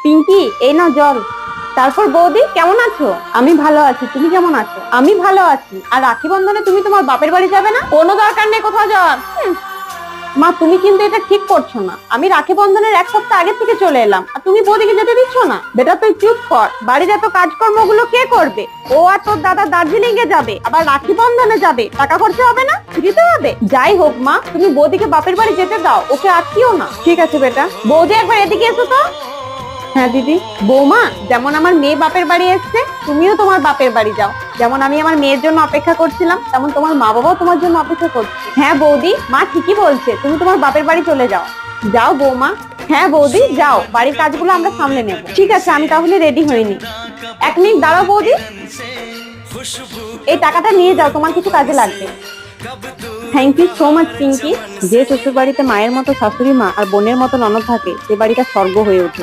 পিঙ্কি, এই নাও জল। তারপর বৌদি, কেমন আছো? আমি ভালো আছি, তুমি কেমন আছো? আমি ভালো আছি। আর রাখি বন্ধনে তুমি তোমার বাপের বাড়ি যাবে না? কোনো দরকার নেই কোথাও যাওয়ার। মা, তুমি কিন্তু এটা ঠিক করছো না। আমি রাখি বন্ধনের 1 সপ্তাহ আগে থেকে চলে এলাম, আর তুমি বৌদিকে যেতে দিচ্ছ না। বেটা তুই চুপ কর। বাড়ির এত কাজকর্ম গুলো কে করবে? ও আর তোর দাদা দার্জিলিং এ যাবে, আবার রাখি বন্ধনে যাবে, টাকা খরচা হবে না? দিতে হবে। যাই হোক মা, তুমি বৌদিকে বাপের বাড়ি যেতে দাও, ওকে আটকিও না। ঠিক আছে বেটা। বৌদি, একবার এদিকে এসো তো। হ্যাঁ দিদি। বৌমা, যেমন আমার মেয়ে বাপের বাড়ি এসছে, তুমিও তোমার বাপের বাড়ি যাও। যেমন আমি আমার মেয়ের জন্য অপেক্ষা করছিলাম, তেমন তোমার মা বাবাও তোমার জন্য অপেক্ষা করছে। হ্যাঁ বৌদি, মা ঠিকই বলছে, তুমি তোমার বাপের বাড়ি চলে যাও। যাও বৌমা। হ্যাঁ বৌদি, যাও, বাড়ির কাজগুলো আমরা সামলে নেব। ঠিক আছে, আমি তাহলে রেডি হইনি। 1 মিনিট দাঁড়াও বৌদি। এই টাকাটা নিয়ে যাও, তোমার কিছু কাজে লাগবে। Thank you so much Pinky. যে শ্বশুর বাড়িতে মায়ের মতো শাশুড়ি মা আর বোনের মতো ননদ থাকে, সে বাড়িটা স্বর্গ হয়ে ওঠে।